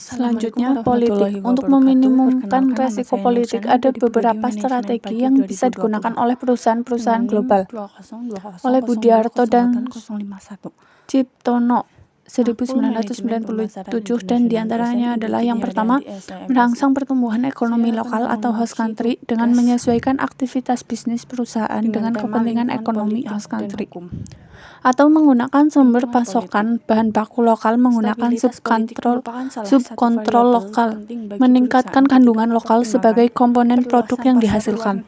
Selanjutnya, politik. Untuk meminimumkan resiko politik, ada beberapa strategi yang bisa digunakan oleh perusahaan-perusahaan global. Oleh Budiarto dan Ciptono 1997, dan diantaranya adalah yang pertama, merangsang pertumbuhan ekonomi lokal atau host country dengan menyesuaikan aktivitas bisnis perusahaan dengan kepentingan ekonomi host country, atau menggunakan sumber pasokan bahan baku lokal menggunakan subkontrol lokal, meningkatkan kandungan lokal sebagai komponen produk yang dihasilkan,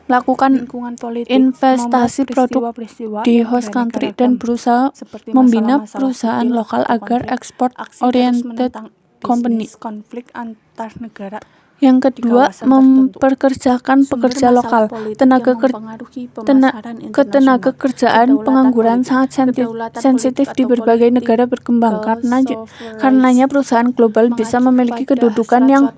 melakukan investasi produk di host country, dan berusaha membina perusahaan lokal agar export-oriented company. Yang kedua, memperkerjakan pekerja lokal. Ketenaga kerjaan pengangguran sangat sensitif di berbagai negara berkembang. Karenanya perusahaan global bisa memiliki kedudukan yang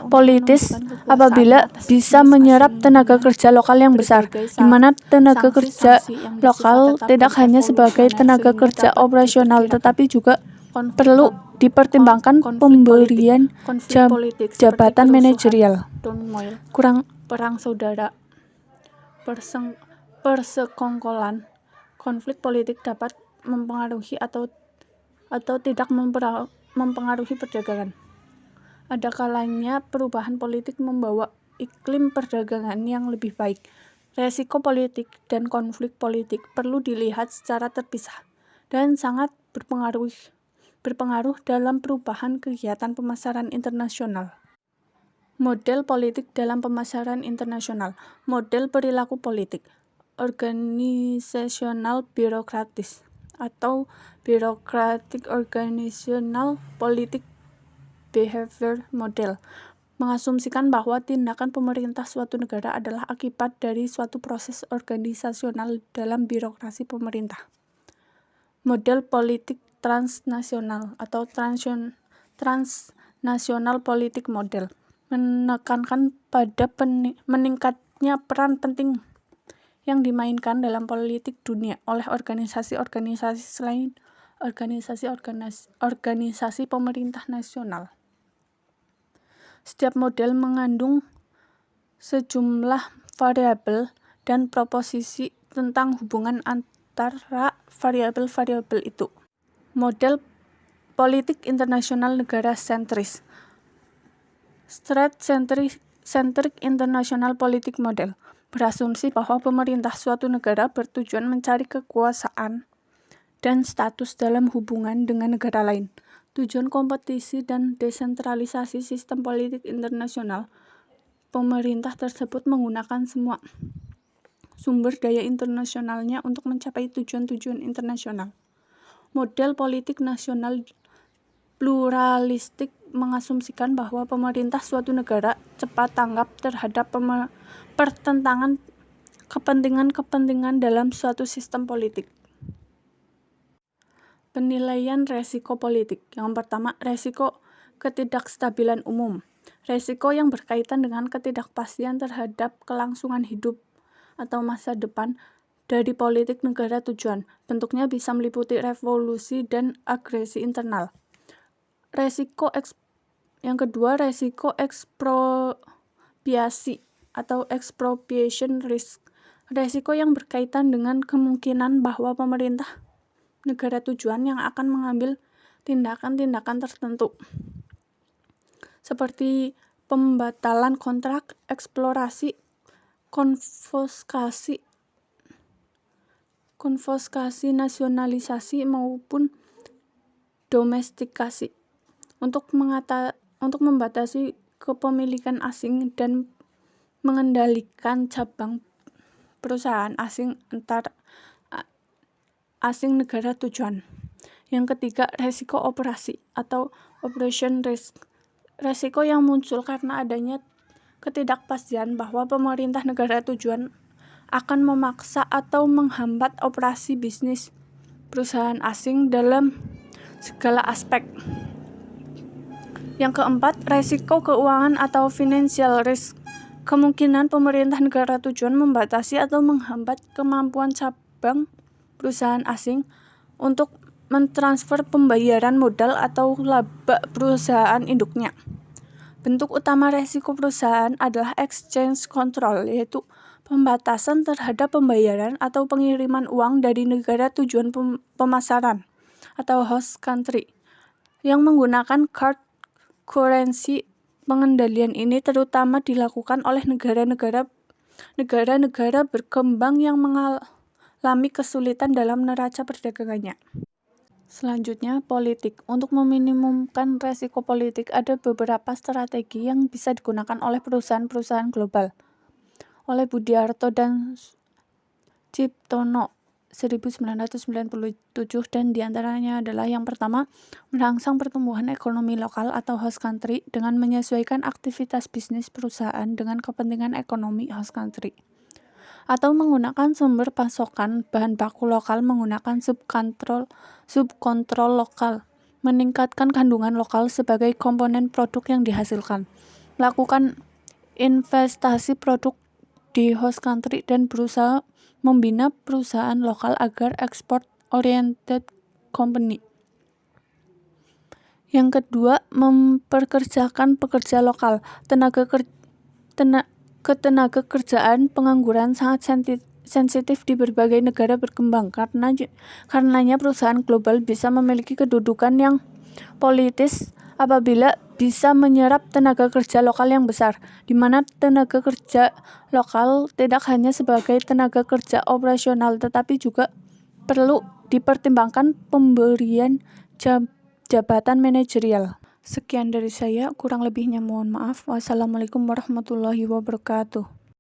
politis apabila bisa menyerap tenaga kerja lokal yang besar, di mana tenaga kerja lokal tidak hanya sebagai tenaga kerja operasional tetapi juga perlu dipertimbangkan pemberian jabatan manajerial. Perang saudara, persekongkolan, konflik politik dapat mempengaruhi atau tidak mempengaruhi perdagangan. Ada kalanya perubahan politik membawa iklim perdagangan yang lebih baik. Resiko politik dan konflik politik perlu dilihat secara terpisah dan sangat berpengaruh dalam perubahan kegiatan pemasaran internasional. Model politik dalam pemasaran internasional. Model perilaku politik. Organizational bureaucratic atau bureaucratic organizational politik behavior model mengasumsikan bahwa tindakan pemerintah suatu negara adalah akibat dari suatu proses organisasional dalam birokrasi pemerintah. Model politik transnasional atau transnasional politik model menekankan pada meningkatnya peran penting yang dimainkan dalam politik dunia oleh organisasi-organisasi selain organisasi pemerintah nasional. Setiap model mengandung sejumlah variabel dan proposisi tentang hubungan antara variabel-variabel itu. Model politik internasional negara sentris. State-centric international politik model berasumsi bahwa pemerintah suatu negara bertujuan mencari kekuasaan dan status dalam hubungan dengan negara lain. Tujuan kompetisi dan desentralisasi sistem politik internasional. Pemerintah tersebut menggunakan semua sumber daya internasionalnya untuk mencapai tujuan-tujuan internasional. Model politik nasional pluralistik mengasumsikan bahwa pemerintah suatu negara cepat tanggap terhadap pertentangan kepentingan-kepentingan dalam suatu sistem politik. Penilaian resiko politik. Yang pertama, resiko ketidakstabilan umum. Resiko yang berkaitan dengan ketidakpastian terhadap kelangsungan hidup atau masa depan dari politik negara tujuan. Bentuknya bisa meliputi revolusi dan agresi internal. Yang kedua, resiko ekspropriasi atau expropriation risk. Resiko yang berkaitan dengan kemungkinan bahwa pemerintah negara tujuan yang akan mengambil tindakan-tindakan tertentu, seperti pembatalan kontrak, eksplorasi, konfiskasi, nasionalisasi maupun domestikasi untuk membatasi kepemilikan asing dan mengendalikan cabang perusahaan asing negara tujuan. Yang ketiga, resiko operasi atau operation risk. Resiko yang muncul karena adanya ketidakpastian bahwa pemerintah negara tujuan akan memaksa atau menghambat operasi bisnis perusahaan asing dalam segala aspek. Yang keempat, resiko keuangan atau financial risk. Kemungkinan pemerintah negara tujuan membatasi atau menghambat kemampuan cabang perusahaan asing untuk mentransfer pembayaran modal atau laba perusahaan induknya. Bentuk utama resiko perusahaan adalah exchange control, yaitu pembatasan terhadap pembayaran atau pengiriman uang dari negara tujuan pemasaran atau host country yang menggunakan hard currency. Pengendalian ini terutama dilakukan oleh negara-negara berkembang yang mengalami kesulitan dalam neraca perdagangannya. Selanjutnya, politik. Untuk meminimumkan resiko politik, ada beberapa strategi yang bisa digunakan oleh perusahaan-perusahaan global. Oleh Budiarto dan Ciptono 1997, dan diantaranya adalah yang pertama, merangsang pertumbuhan ekonomi lokal atau host country dengan menyesuaikan aktivitas bisnis perusahaan dengan kepentingan ekonomi host country, atau menggunakan sumber pasokan bahan baku lokal menggunakan subkontrol lokal, meningkatkan kandungan lokal sebagai komponen produk yang dihasilkan, melakukan investasi produk di host country, dan berusaha membina perusahaan lokal agar export-oriented company. Yang kedua, memperkerjakan pekerja lokal. Ketenaga kerjaan pengangguran sangat sensitif di berbagai negara berkembang. Karenanya perusahaan global bisa memiliki kedudukan yang politis apabila bisa menyerap tenaga kerja lokal yang besar, di mana tenaga kerja lokal tidak hanya sebagai tenaga kerja operasional tetapi juga perlu dipertimbangkan pemberian jabatan manajerial. Sekian dari saya, kurang lebihnya mohon maaf. Wassalamualaikum warahmatullahi wabarakatuh.